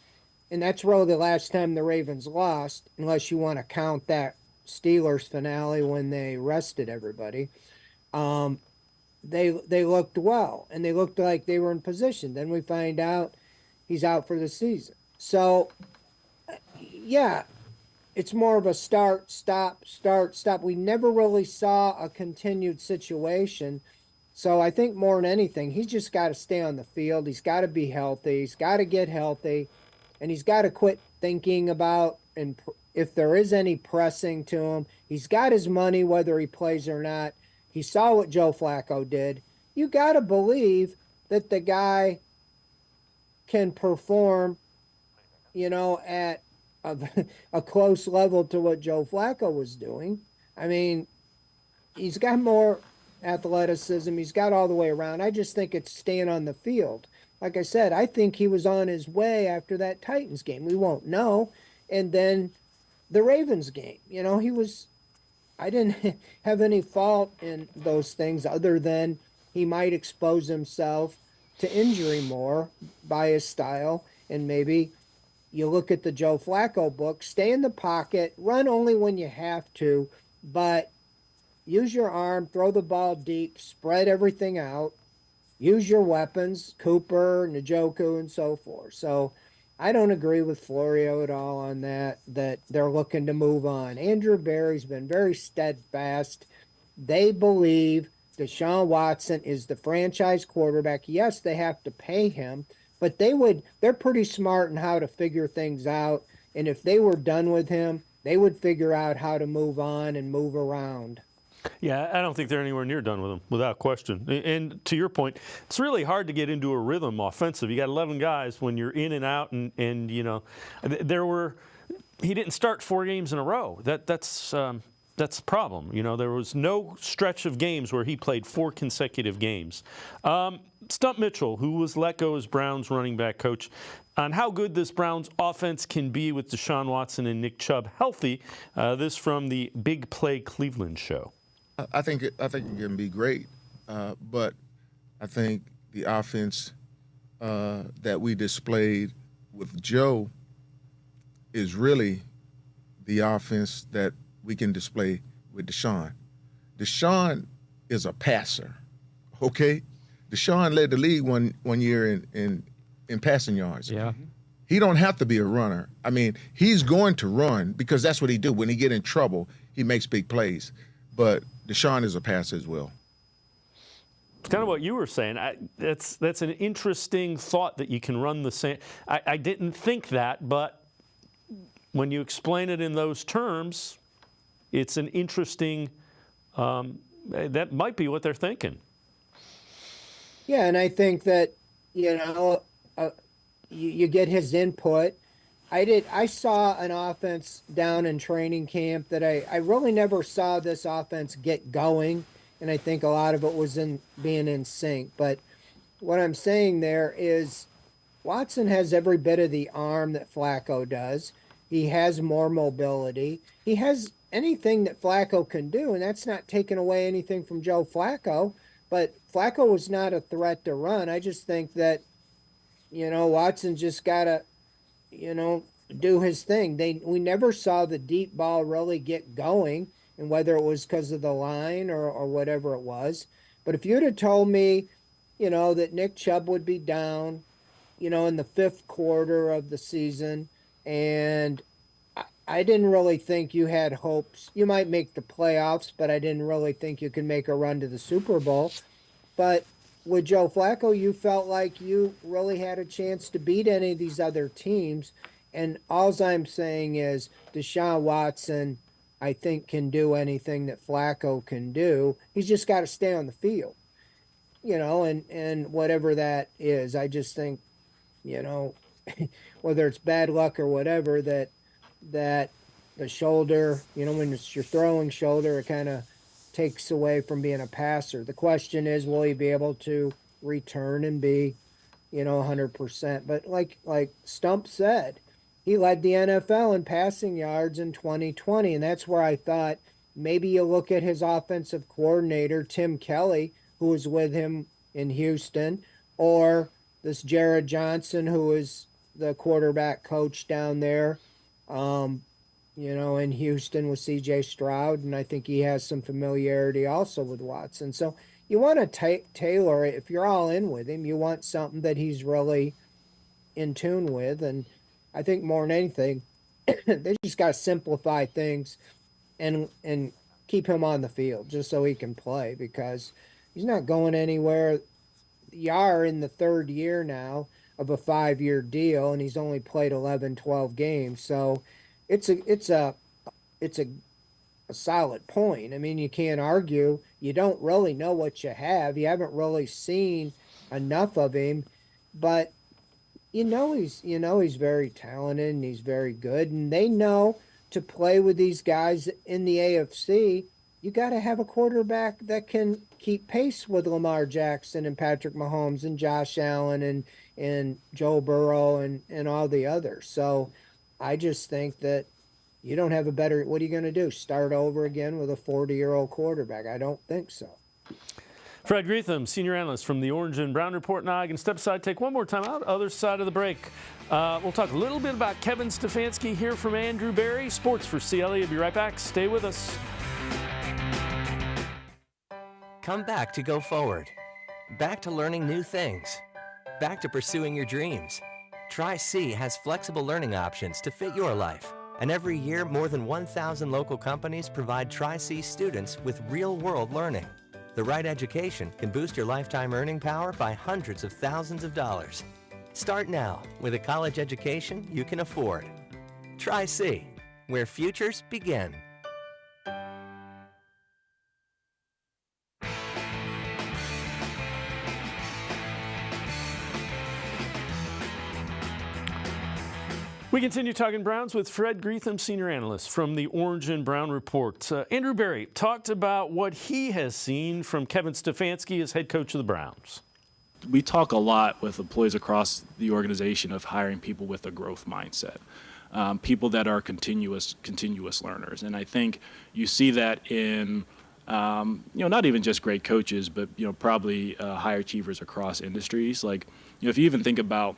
And that's really the last time the Ravens lost, unless you want to count that Steelers finale when they rested everybody. They looked well, and they looked like they were in position. Then we find out he's out for the season. So, yeah, it's more of a start, stop, start, stop. We never really saw a continued situation. So I think more than anything, he's just got to stay on the field. He's got to be healthy. He's got to get healthy. And he's got to quit thinking about, and if there is any pressing to him, he's got his money whether he plays or not. He saw what Joe Flacco did. You got to believe that the guy can perform, at a close level to what Joe Flacco was doing. I mean, he's got more athleticism. He's got all the way around. I just think it's staying on the field. Like I said, I think he was on his way after that Titans game. We won't know. And then the Ravens game, I didn't have any fault in those things other than he might expose himself to injury more by his style. And maybe you look at the Joe Flacco book, stay in the pocket, run only when you have to, but use your arm, throw the ball deep, spread everything out, use your weapons, Cooper, Njoku, and so forth. So I don't agree with Florio at all on that they're looking to move on. Andrew Berry's been very steadfast. They believe Deshaun Watson is the franchise quarterback. Yes, they have to pay him, but they're pretty smart in how to figure things out. And if they were done with him, they would figure out how to move on and move around. Yeah, I don't think they're anywhere near done with him, without question. And to your point, it's really hard to get into a rhythm offensive. You got 11 guys when you're in and out, and he didn't start 4 games in a row. That's the problem. There was no stretch of games where he played 4 consecutive games. Stump Mitchell, who was let go as Browns running back coach, on how good this Browns offense can be with Deshaun Watson and Nick Chubb healthy. This from the Big Play Cleveland show. I think it can be great, but I think the offense that we displayed with Joe is really the offense that we can display with Deshaun. Deshaun is a passer, okay? Deshaun led the league one year in passing yards. Yeah. He don't have to be a runner. I mean, he's going to run because that's what he do. When he get in trouble, he makes big plays. But Deshaun is a passer as well. It's kind of what you were saying. That's an interesting thought that you can run the same. I didn't think that, but when you explain it in those terms, it's an interesting. That might be what they're thinking. Yeah, and I think that you get his input. I saw an offense down in training camp that I really never saw this offense get going, and I think a lot of it was in being in sync. But what I'm saying there is Watson has every bit of the arm that Flacco does. He has more mobility. He has anything that Flacco can do, and that's not taking away anything from Joe Flacco. But Flacco was not a threat to run. I just think that, Watson just got to, do his thing. We never saw the deep ball really get going, and whether it was because of the line or whatever it was. But if you'd have told me, that Nick Chubb would be down in the fifth quarter of the season, and I didn't really think you had hopes. You might make the playoffs, but I didn't really think you could make a run to the Super Bowl. But with Joe Flacco, you felt like you really had a chance to beat any of these other teams. And all I'm saying is Deshaun Watson, I think, can do anything that Flacco can do. He's just got to stay on the field, and whatever that is. I just think, whether it's bad luck or whatever, that the shoulder, when it's your throwing shoulder, it kind of takes away from being a passer. The question is, will he be able to return and be, 100%? But like Stump said, he led the NFL in passing yards in 2020, and that's where I thought maybe you look at his offensive coordinator, Tim Kelly, who was with him in Houston, or this Jared Johnson, who is the quarterback coach down there, in Houston with C.J. Stroud, and I think he has some familiarity also with Watson. So you want to tailor it. If you're all in with him, you want something that he's really in tune with, and I think more than anything, they just got to simplify things and keep him on the field just so he can play, because he's not going anywhere. You are in the third year now of a 5-year deal, and he's only played 11, 12 games. So it's a solid point. I mean, you can't argue. You don't really know what you have. You haven't really seen enough of him, but he's very talented and he's very good, and they know to play with these guys in the AFC, you got to have a quarterback that can keep pace with Lamar Jackson and Patrick Mahomes and Josh Allen and Joe Burrow and all the others. So I just think that you don't have a better, what are you going to do? Start over again with a 40-year-old quarterback? I don't think so. Fred Greetham, senior analyst from the Orange and Brown Report. Now I can step aside, take one more time out, other side of the break. We'll talk a little bit about Kevin Stefanski, hear from Andrew Berry. Sports for CLE. I'll be right back. Stay with us. Come back to go forward. Back to learning new things. Back to pursuing your dreams. Tri-C has flexible learning options to fit your life. And every year, more than 1,000 local companies provide Tri-C students with real-world learning. The right education can boost your lifetime earning power by hundreds of thousands of dollars. Start now with a college education you can afford. Tri-C, where futures begin. We continue talking Browns with Fred Greetham, senior analyst from the Orange and Brown Report. Andrew Berry talked about what he has seen from Kevin Stefanski as head coach of the Browns. We talk a lot with employees across the organization of hiring people with a growth mindset, people that are continuous learners. And I think you see that in, not even just great coaches, but, probably high achievers across industries. Like, if you even think about,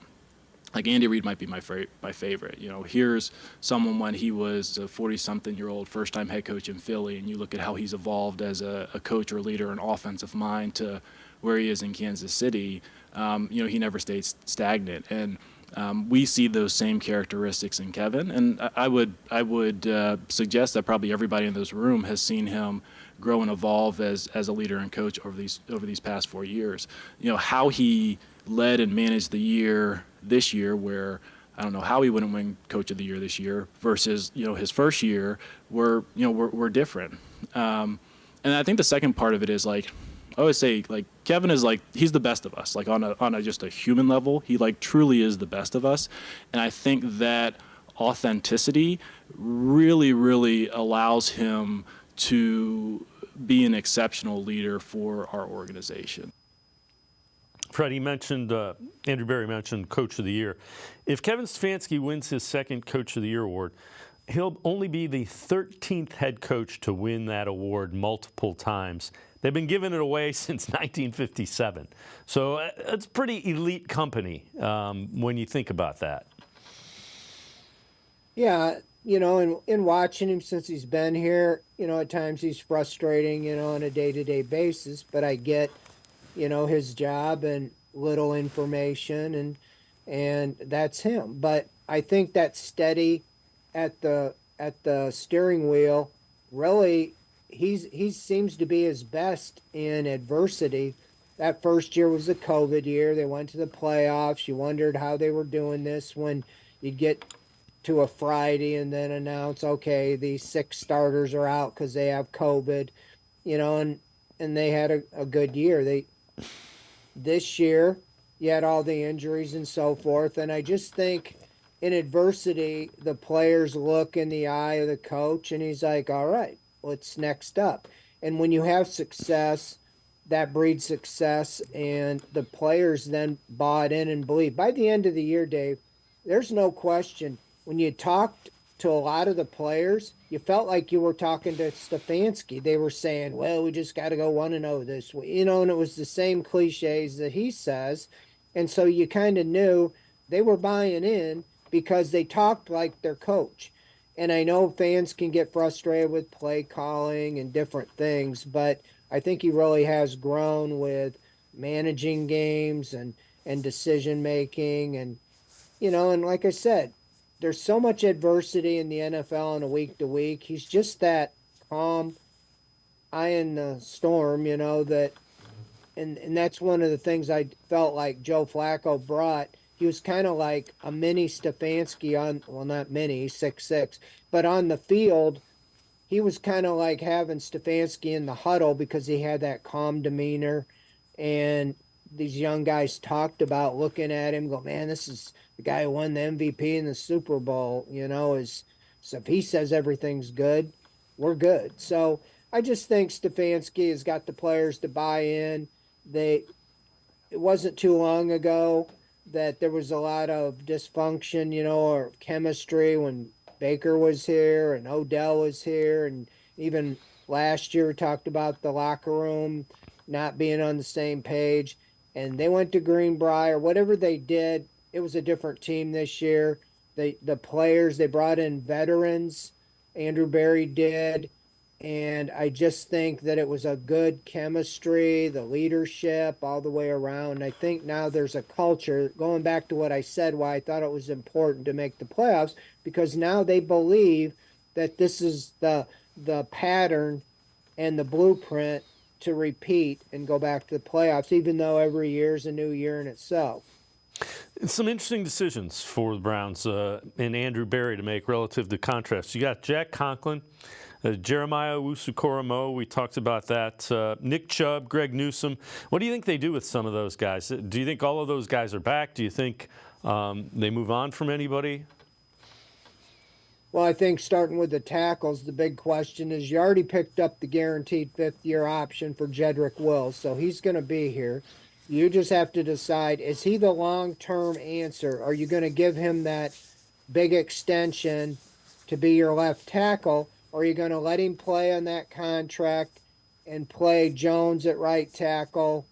like Andy Reid might be my favorite. Here's someone when he was a 40-something-year-old first-time head coach in Philly, and you look at how he's evolved as a coach or leader, an offensive mind, to where he is in Kansas City. He never stayed stagnant, and we see those same characteristics in Kevin. And I would suggest that probably everybody in this room has seen him grow and evolve as a leader and coach over these past 4 years. How he led and managed the year this year, where I don't know how he wouldn't win Coach of the Year this year versus his first year, were different. And I think the second part of it is, like, I always say, like, Kevin is like, he's the best of us. Like, on a just a human level, he like truly is the best of us. And I think that authenticity really, really allows him to be an exceptional leader for our organization. Freddie mentioned, Andrew Berry mentioned Coach of the Year. If Kevin Stefanski wins his second Coach of the Year award, he'll only be the 13th head coach to win that award multiple times. They've been giving it away since 1957. So it's pretty elite company when you think about that. Yeah, in watching him since he's been here, at times he's frustrating, on a day-to-day basis, but I get his job and little information. And, and that's him. But I think that steady at the steering wheel, really, he seems to be his best in adversity. That first year was the COVID year. They went to the playoffs. You wondered how they were doing this when you'd get to a Friday and then announce, okay, these 6 starters are out because they have COVID, and they had a good year. This year, you had all the injuries and so forth, and I just think in adversity, the players look in the eye of the coach, and he's like, all right, what's next up? And when you have success, that breeds success, and the players then bought in and believe. By the end of the year, Dave, there's no question. When you talked to a lot of the players, you felt like you were talking to Stefanski. They were saying, well, we just got to go 1-0 this week, and it was the same cliches that he says. And so you kind of knew they were buying in because they talked like their coach. And I know fans can get frustrated with play calling and different things, but I think he really has grown with managing games and decision making. And, and like I said, there's so much adversity in the NFL on a week to week. He's just that calm eye in the storm, that, and that's one of the things I felt like Joe Flacco brought. He was kind of like a mini Stefanski not mini, he's 6'6", but on the field, he was kind of like having Stefanski in the huddle because he had that calm demeanor. And these young guys talked about looking at him, go, man, this is the guy who won the MVP in the Super Bowl, so if he says everything's good, we're good. So I just think Stefanski has got the players to buy in. It wasn't too long ago that there was a lot of dysfunction, or chemistry when Baker was here and Odell was here. And even last year we talked about the locker room not being on the same page. And they went to Greenbrier. Whatever they did, it was a different team this year. The players, they brought in veterans. Andrew Berry did. And I just think that it was a good chemistry, the leadership all the way around. I think now there's a culture, going back to what I said, why I thought it was important to make the playoffs, because now they believe that this is the pattern and the blueprint to repeat and go back to the playoffs, even though every year is a new year in itself. Some interesting decisions for the Browns and Andrew Berry to make relative to contrast. You got Jack Conklin, Jeremiah Owusu-Koramoah, we talked about that. Nick Chubb, Greg Newsome. What do you think they do with some of those guys? Do you think all of those guys are back? Do you think they move on from anybody? Well, I think starting with the tackles, the big question is you already picked up the guaranteed 5th-year option for Jedrick Wills, so he's going to be here. You just have to decide, is he the long-term answer? Are you going to give him that big extension to be your left tackle, or are you going to let him play on that contract and play Jones at right tackle?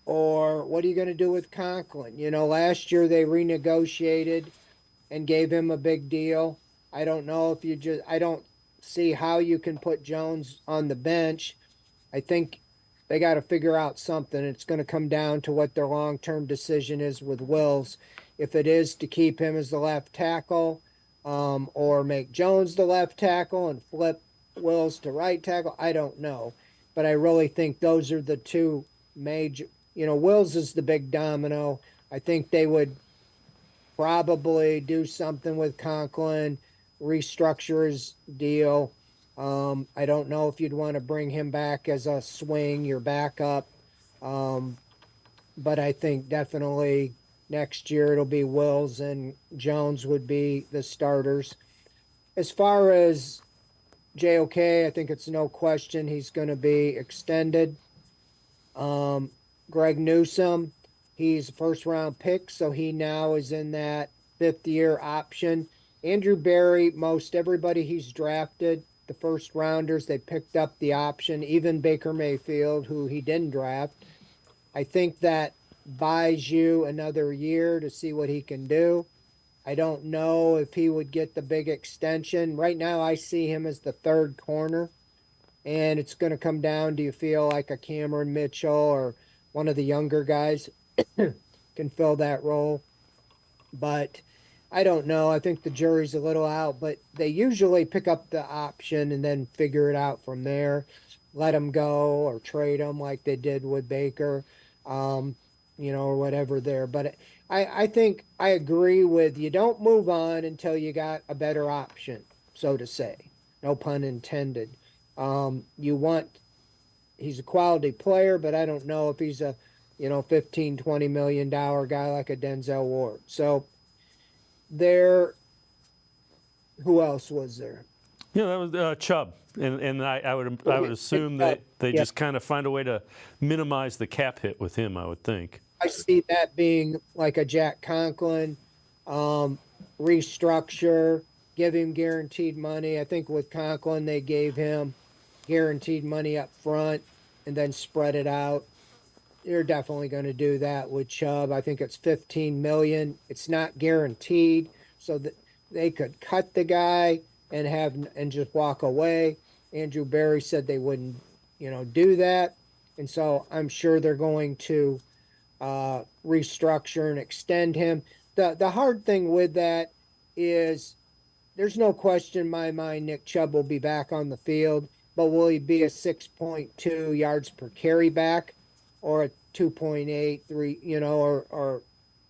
Or what are you going to do with Conklin? Last year they renegotiated and gave him a big deal. I don't know if I don't see how you can put Jones on the bench. I think they got to figure out something. It's going to come down to what their long-term decision is with Wills. If it is to keep him as the left tackle, or make Jones the left tackle and flip Wills to right tackle, I don't know. But I really think those are the two major, Wills is the big domino. I think they would probably do something with Conklin, restructure his deal. I don't know if you'd want to bring him back as a swing, your backup. But I think definitely next year it'll be Wills and Jones would be the starters. As far as JOK, I think it's no question he's going to be extended. Greg Newsome, he's a first-round pick, so he now is in that 5th-year option. Andrew Berry, most everybody he's drafted, the first-rounders, they picked up the option, even Baker Mayfield, who he didn't draft. I think that buys you another year to see what he can do. I don't know if he would get the big extension. Right now, I see him as the 3rd corner, and it's going to come down, do you feel like a Cameron Mitchell or one of the younger guys can fill that role? But I don't know. I think the jury's a little out, but they usually pick up the option and then figure it out from there. Let him go or trade him like they did with Baker, or whatever there. But I think I agree with you don't move on until you got a better option, so to say. No pun intended. He's a quality player, but I don't know if he's a, $15, $20 million guy like a Denzel Ward. So who else was there? Yeah, that was Chubb, and I would assume that they just kind of find a way to minimize the cap hit with him. I would think. I see that being like a Jack Conklin, restructure, give him guaranteed money. I think with Conklin they gave him guaranteed money up front and then spread it out. They're definitely going to do that with Chubb. I think it's $15 million. It's not guaranteed, so that they could cut the guy and just walk away. Andrew Berry said they wouldn't, do that, and so I'm sure they're going to restructure and extend him. The hard thing with that is there's no question in my mind Nick Chubb will be back on the field, but will he be a 6.2 yards per carry back or a 2.83, or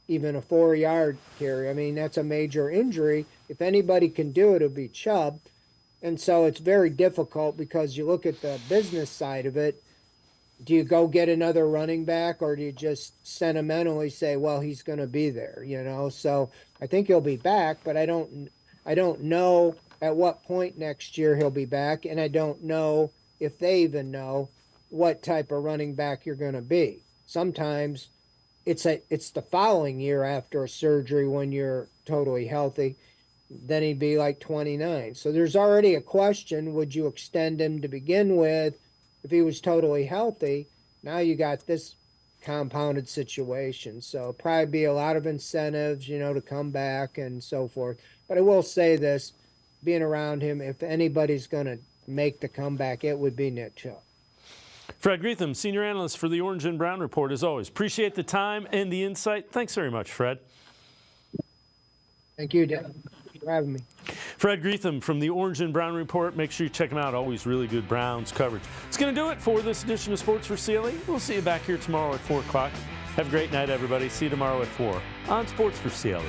even a 4-yard carry? I mean, that's a major injury. If anybody can do it, it'll be Chubb. And so it's very difficult because you look at the business side of it. Do you go get another running back, or do you just sentimentally say, well, he's going to be there, So I think he'll be back, but I don't know at what point next year he'll be back, and I don't know if they even know what type of running back you're going to be. Sometimes it's the following year after a surgery when you're totally healthy. Then he'd be like 29. So there's already a question, would you extend him to begin with if he was totally healthy? Now you got this compounded situation. So probably be a lot of incentives, to come back and so forth. But I will say this, being around him, if anybody's going to make the comeback, it would be Nick Chubb. Fred Greetham, senior analyst for the Orange and Brown Report, as always. Appreciate the time and the insight. Thanks very much, Fred. Thank you, Dan, for having me. Fred Greetham from the Orange and Brown Report. Make sure you check him out. Always really good Browns coverage. It's going to do it for this edition of Sports for CLE. We'll see you back here tomorrow at 4 o'clock. Have a great night, everybody. See you tomorrow at 4 on Sports for CLE.